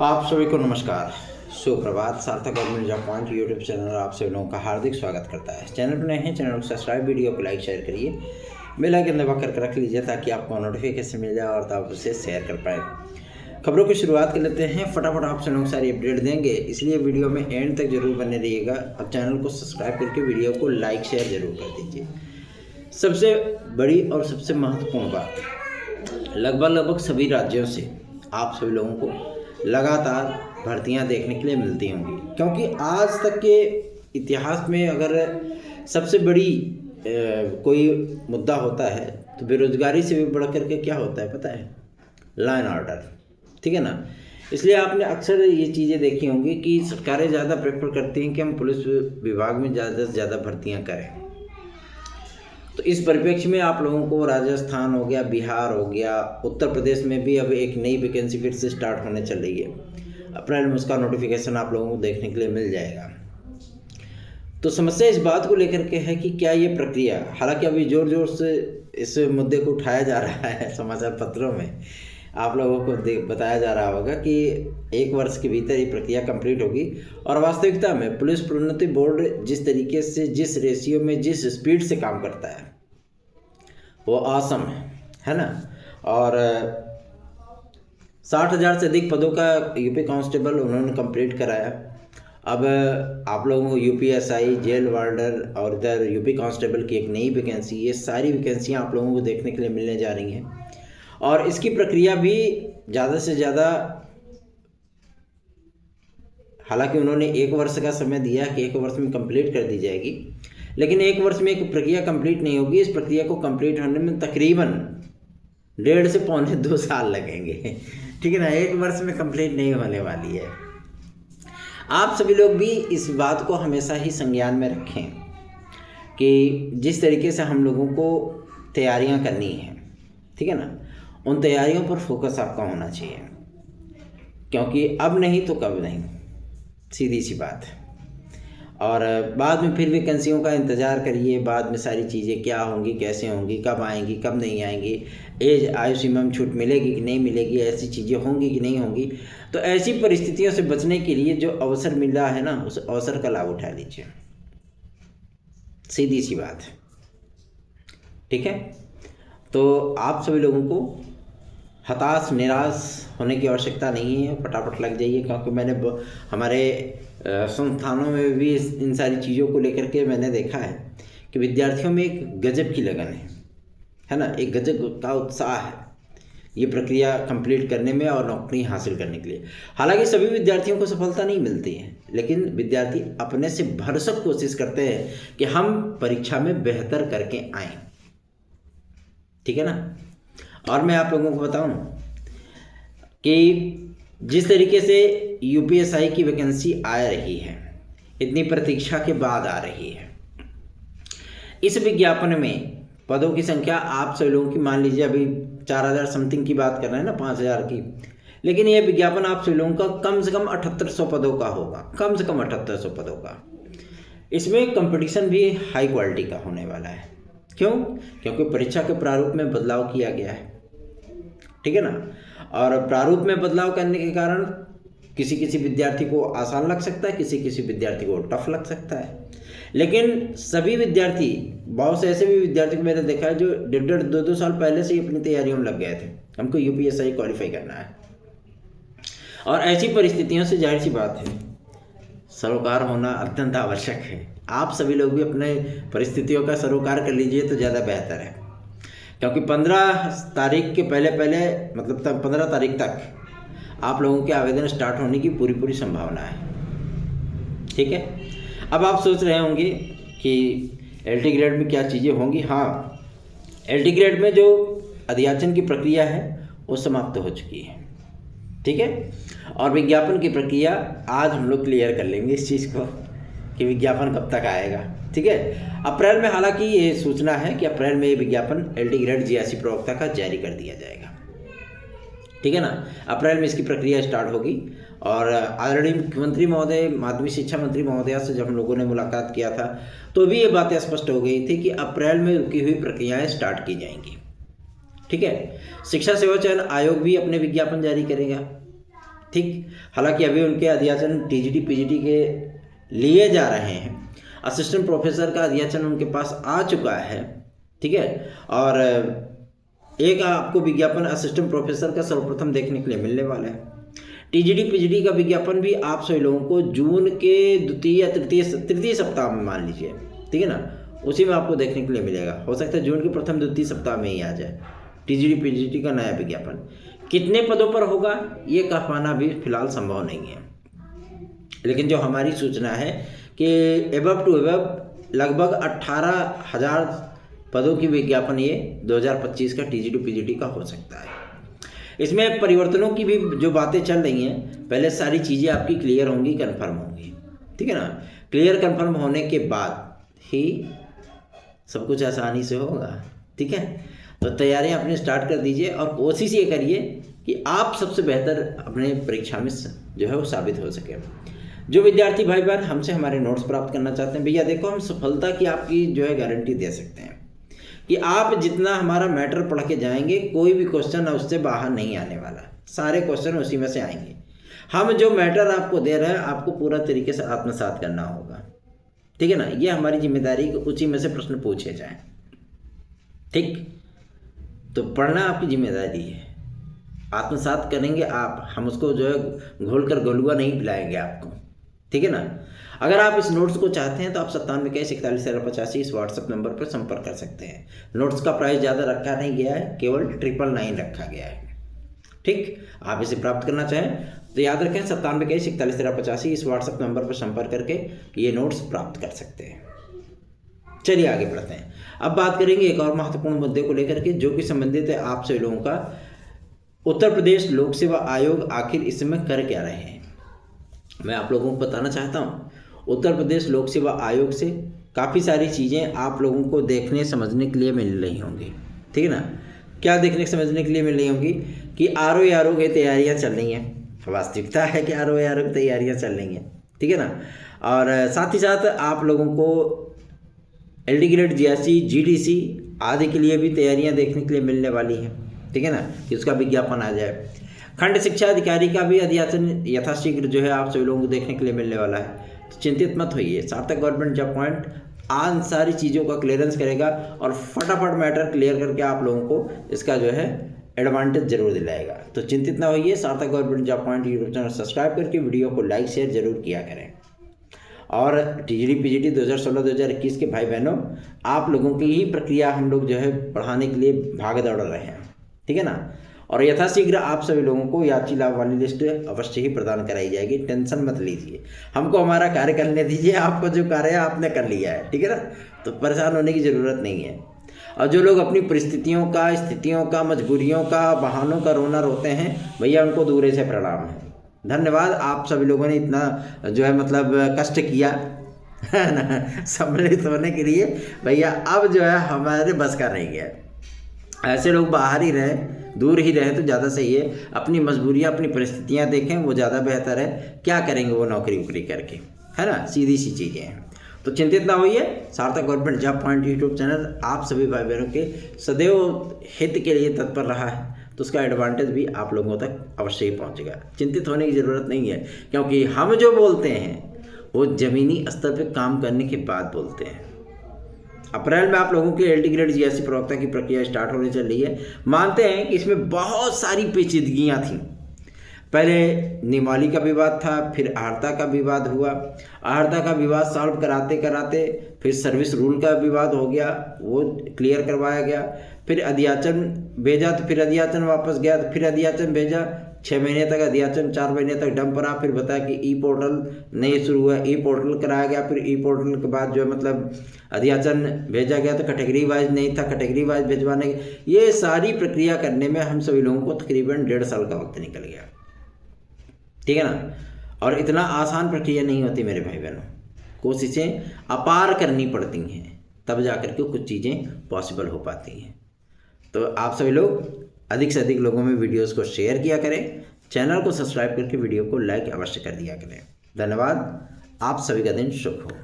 आप सभी को नमस्कार, सुप्रभात। सार्थक और मिर्जा पॉइंट यूट्यूब चैनल आप सभी लोगों का हार्दिक स्वागत करता है। चैनल पर नए हैं, चैनल को सब्सक्राइब, वीडियो को लाइक शेयर करिए, बेल आइकन दबा कर रख लीजिए ताकि आपको नोटिफिकेशन मिल जाए और आप उसे शेयर कर पाएँ। खबरों की शुरुआत कर लेते हैं। फटाफट आप सभी लोग सारी अपडेट देंगे, इसलिए वीडियो में एंड तक जरूर बने रहिएगा। अब चैनल को सब्सक्राइब करके वीडियो को लाइक शेयर जरूर कर दीजिए। सबसे बड़ी और सबसे महत्वपूर्ण बात, लगभग सभी राज्यों से आप सभी लोगों को लगातार भर्तियां देखने के लिए मिलती होंगी, क्योंकि आज तक के इतिहास में अगर सबसे बड़ी कोई मुद्दा होता है तो बेरोजगारी से भी बढ़ करके क्या होता है पता है? Law and order. ठीक है ना। इसलिए आपने अक्सर ये चीज़ें देखी होंगी कि सरकारें ज़्यादा प्रेफर करती हैं कि हम पुलिस विभाग में ज़्यादा से ज़्यादा भर्तियाँ करें। तो इस परिप्रेक्ष्य में आप लोगों को राजस्थान हो गया, बिहार हो गया, उत्तर प्रदेश में भी अब एक नई वैकेंसी फिर से स्टार्ट होने चल रही है। अप्रैल में उसका नोटिफिकेशन आप लोगों को देखने के लिए मिल जाएगा। तो समस्या इस बात को लेकर के है कि क्या ये प्रक्रिया, हालांकि अभी जोर जोर से इस मुद्दे को उठाया जा रहा है, समाचार पत्रों में आप लोगों को बताया जा रहा होगा कि 1 वर्ष के भीतर ये प्रक्रिया कंप्लीट होगी। और वास्तविकता में पुलिस प्रोन्नति बोर्ड जिस तरीके से, जिस रेशियो में, जिस स्पीड से काम करता है वो ऑसम है ना। और 60,000 से अधिक पदों का यूपी कांस्टेबल उन्होंने कंप्लीट कराया। अब आप लोगों को यूपीएसआई, जेल वार्डर और इधर यूपी कांस्टेबल की एक नई वैकेंसी, ये सारी वैकेंसियाँ आप लोगों को देखने के लिए मिलने जा रही हैं। और इसकी प्रक्रिया भी ज़्यादा से ज़्यादा, हालांकि उन्होंने 1 वर्ष का समय दिया कि 1 वर्ष में कंप्लीट कर दी जाएगी, लेकिन 1 वर्ष में एक प्रक्रिया कंप्लीट नहीं होगी। इस प्रक्रिया को कंप्लीट होने में तकरीबन 1.5 से पौने 2 साल लगेंगे। ठीक है ना। 1 वर्ष में कंप्लीट नहीं होने वाली है। आप सभी लोग भी इस बात को हमेशा ही संज्ञान में रखें कि जिस तरीके से हम लोगों को तैयारियां करनी है, ठीक है ना, उन तैयारियों पर फोकस आपका होना चाहिए, क्योंकि अब नहीं तो कब नहीं, सीधी सी बात। और बाद में फिर वैकेंसियों का इंतज़ार करिए, बाद में सारी चीज़ें क्या होंगी, कैसे होंगी, कब आएंगी, कब नहीं आएंगी, एज आयु सीमा में छूट मिलेगी कि नहीं मिलेगी, ऐसी चीज़ें होंगी कि नहीं होंगी। तो ऐसी परिस्थितियों से बचने के लिए जो अवसर मिला है ना, उस अवसर का लाभ उठा लीजिए, सीधी सी बात। ठीक है। तो आप सभी लोगों को हताश निराश होने की आवश्यकता नहीं है, फटाफट लग जाइए, क्योंकि मैंने हमारे संस्थानों में भी इन सारी चीज़ों को लेकर के मैंने देखा है कि विद्यार्थियों में एक गजब की लगन है ना, एक गजब का उत्साह है ये प्रक्रिया कंप्लीट करने में और नौकरी हासिल करने के लिए। हालांकि सभी विद्यार्थियों को सफलता नहीं मिलती है, लेकिन विद्यार्थी अपने से भरसक कोशिश करते हैं कि हम परीक्षा में बेहतर करके आएँ। ठीक है ना। और मैं आप लोगों को बताऊं कि जिस तरीके से यूपीएसआई की वैकेंसी आ रही है, इतनी प्रतीक्षा के बाद आ रही है, इस विज्ञापन में पदों की संख्या आप सभी लोगों की, मान लीजिए अभी 4,000 समथिंग की बात कर रहे हैं ना, 5,000 की, लेकिन यह विज्ञापन आप सभी लोगों का कम से कम 7800 पदों का होगा, कम से कम 7800 पदों का। इसमें कंपटीशन भी हाई क्वालिटी का होने वाला है। क्यों? क्योंकि परीक्षा के प्रारूप में बदलाव किया गया है। ठीक है ना। और प्रारूप में बदलाव करने के कारण किसी किसी विद्यार्थी को आसान लग सकता है, किसी किसी विद्यार्थी को टफ लग सकता है, लेकिन सभी विद्यार्थी, बहुत से ऐसे भी विद्यार्थी को मैंने देखा है जो 1.5 2 साल पहले से ही अपनी तैयारियों में लग गए थे, हमको यूपीएसआई क्वालिफाई करना है। और ऐसी परिस्थितियों से जाहिर सी बात है सरोकार होना अत्यंत आवश्यक है। आप सभी लोग भी अपने परिस्थितियों का सरोकार कर लीजिए तो ज़्यादा बेहतर है, क्योंकि 15 तारीख के पहले मतलब 15 तारीख तक आप लोगों के आवेदन स्टार्ट होने की पूरी संभावना है। ठीक है। अब आप सोच रहे होंगे कि एलटी ग्रेड में क्या चीज़ें होंगी। हाँ, एलटी ग्रेड में जो अध्याचन की प्रक्रिया है वो समाप्त हो चुकी है। ठीक है। और विज्ञापन की प्रक्रिया आज हम लोग क्लियर कर लेंगे इस चीज़ को कि विज्ञापन कब तक आएगा। ठीक है। अप्रैल में, हालांकि ये सूचना है कि अप्रैल में ये विज्ञापन एलटी ग्रेड जीआईसी प्रवक्ता का जारी कर दिया जाएगा। ठीक है ना। अप्रैल में इसकी प्रक्रिया स्टार्ट होगी। और ऑलरेडी मुख्यमंत्री महोदय, माध्यमिक शिक्षा मंत्री महोदया से जब हम लोगों ने मुलाकात किया था तो भी ये बातें स्पष्ट हो गई थी कि अप्रैल में रुकी हुई प्रक्रियाएँ स्टार्ट की जाएंगी। ठीक है। शिक्षा सेवा चयन आयोग भी अपने विज्ञापन जारी करेगा। ठीक। हालांकि अभी उनके अध्याचन टीजीटी पीजीटी के लिए जा रहे हैं। असिस्टेंट प्रोफेसर का अध्याचन उनके पास आ चुका है, ठीक है। और एक आपको विज्ञापन असिस्टेंट प्रोफेसर का सर्वप्रथम देखने के लिए मिलने वाला है। टीजीटी पीजीटी का विज्ञापन भी आप सभी लोगों को जून के द्वितीय तृतीय सप्ताह में मान लीजिए, ठीक है ना, उसी में आपको देखने के लिए मिलेगा। हो सकता है जून के प्रथम द्वितीय सप्ताह में ही आ जाए टीजीटी पीजीटी का नया विज्ञापन। कितने पदों पर होगा ये कह पाना भी फिलहाल संभव नहीं है, लेकिन जो हमारी सूचना है कि एबव टू एबव लगभग 18,000 पदों की विज्ञापन ये 2025 का टीजीटी पीजीटी का हो सकता है। इसमें परिवर्तनों की भी जो बातें चल रही हैं, पहले सारी चीज़ें आपकी क्लियर होंगी, कन्फर्म होंगी, ठीक है ना। क्लियर कन्फर्म होने के बाद ही सब कुछ आसानी से होगा, ठीक है। तो तैयारियां अपनी स्टार्ट कर दीजिए और कोशिश ये करिए कि आप सबसे बेहतर अपने परीक्षा में जो है वो साबित हो सके। जो विद्यार्थी भाई बहन हमसे हमारे नोट्स प्राप्त करना चाहते हैं, भैया देखो हम सफलता की आपकी जो है गारंटी दे सकते हैं कि आप जितना हमारा मैटर पढ़ के जाएंगे, कोई भी क्वेश्चन उससे बाहर नहीं आने वाला, सारे क्वेश्चन उसी में से आएंगे। हम जो मैटर आपको दे रहे हैं आपको पूरा तरीके से आत्मसात करना होगा, ठीक है ना। ये हमारी जिम्मेदारी कि उसी में से प्रश्न पूछे जाएं, ठीक। तो पढ़ना आपकी जिम्मेदारी है, आत्मसात करेंगे आप, हम उसको जो है घोल कर गोलुआ नहीं पिलाएंगे आपको, ठीक है ना। अगर आप इस नोट्स को चाहते हैं तो आप 9721411385 इस व्हाट्सएप नंबर पर संपर्क कर सकते हैं। नोट्स का प्राइस ज़्यादा रखा नहीं गया है, केवल 999 रखा गया है, ठीक। आप इसे प्राप्त करना चाहें तो याद रखें 9721411385 इस व्हाट्सएप नंबर पर संपर्क करके ये नोट्स प्राप्त कर सकते हैं। चलिए आगे बढ़ते हैं। अब बात करेंगे एक और महत्वपूर्ण मुद्दे को लेकर के, जो कि संबंधित है आप सभी लोगों का उत्तर प्रदेश लोक सेवा आयोग आखिर इस समय कर क्या रहे हैं। मैं आप लोगों को बताना चाहता हूँ, उत्तर प्रदेश लोक सेवा आयोग से काफ़ी सारी चीज़ें आप लोगों को देखने समझने के लिए मिल रही होंगी, ठीक है ना। क्या देखने समझने के लिए मिल रही होंगी कि आरओ की तैयारियाँ चल रही हैं। वास्तविकता है कि आरओ की तैयारियाँ चल रही हैं, ठीक है ना। और साथ ही साथ आप लोगों को LD ग्रेड GRC GDC आदि के लिए भी तैयारियां देखने के लिए मिलने वाली हैं, ठीक है ना, कि उसका विज्ञापन आ जाए। खंड शिक्षा अधिकारी का भी अध्याचन यथाशीघ्र जो है आप सभी लोगों को देखने के लिए मिलने वाला है। तो चिंतित मत होइए, सार्थक गवर्नमेंट जॉब पॉइंट आन सारी चीज़ों का क्लियरेंस करेगा और फटाफट मैटर क्लियर करके आप लोगों को इसका जो है एडवांटेज जरूर दिलाएगा। तो चिंतित ना होइए, सार्थक government job point YouTube channel subscribe करके वीडियो को लाइक शेयर जरूर किया करें। और टीजीटी पीजीटी 2016-2021 के भाई बहनों, आप लोगों की ही प्रक्रिया हम लोग जो है पढ़ाने के लिए भाग दौड़ रहे हैं, ठीक है ना। और यथाशीघ्र आप सभी लोगों को याची लाभ वाली लिस्ट अवश्य ही प्रदान कराई जाएगी, टेंशन मत लीजिए। हमको हमारा कार्य करने दीजिए, आपको जो कार्य है आपने कर लिया है, ठीक है ना, तो परेशान होने की ज़रूरत नहीं है। और जो लोग अपनी परिस्थितियों का, स्थितियों का, मजबूरियों का, बहानों का रोना रोते हैं, भैया उनको दूर से प्रणाम है। धन्यवाद, आप सभी लोगों ने इतना जो है मतलब कष्ट किया है ना सम्मिलित होने के लिए। भैया अब जो है हमारे बस का नहीं है, ऐसे लोग बाहर ही रहें, दूर ही रहें तो ज़्यादा सही है। अपनी मजबूरियाँ, अपनी परिस्थितियाँ देखें, वो ज़्यादा बेहतर है। क्या करेंगे वो नौकरी वोकरी करके, है ना, सीधी सी चीज़ें हैं। तो चिंतित ना होइए, सार्थक government job point YouTube channel आप सभी भाई बहनों के सदैव हित के लिए तत्पर रहा है, तो उसका एडवांटेज भी आप लोगों तक अवश्य ही पहुंचेगा। चिंतित होने की ज़रूरत नहीं है, क्योंकि हम जो बोलते हैं वो ज़मीनी स्तर पर काम करने के बाद बोलते हैं। अप्रैल में आप लोगों के LD ग्रेड GRC प्रवक्ता की प्रक्रिया स्टार्ट होने चल रही है। मानते हैं कि इसमें बहुत सारी पेचीदगियाँ थीं। पहले नियमावली का विवाद था, फिर अहर्ता का विवाद हुआ, अहर्ता का विवाद सॉल्व कराते कराते फिर सर्विस रूल का विवाद हो गया, वो क्लियर करवाया गया। फिर अध्याचन भेजा तो फिर अध्याचन वापस गया, तो फिर अध्याचन भेजा, 6 महीने तक अध्याचन, 4 महीने तक डंप रहा। फिर बताया कि ई पोर्टल नहीं शुरू हुआ, ई पोर्टल कराया गया। फिर ई पोर्टल के बाद जो है मतलब अध्याचन भेजा गया तो कैटेगरी वाइज नहीं था, कैटेगरी वाइज भिजवाने, ये सारी प्रक्रिया करने में हम सभी लोगों को तकरीबन 1.5 साल का वक्त निकल गया, ठीक है ना। और इतना आसान प्रक्रिया नहीं होती मेरे भाई बहनों, कोशिशें अपार करनी पड़ती हैं, तब जाकर के कुछ चीज़ें पॉसिबल हो पाती हैं। तो आप सभी लोग अधिक से अधिक लोगों में वीडियोस को शेयर किया करें, चैनल को सब्सक्राइब करके वीडियो को लाइक अवश्य कर दिया करें। धन्यवाद, आप सभी का दिन शुभ हो।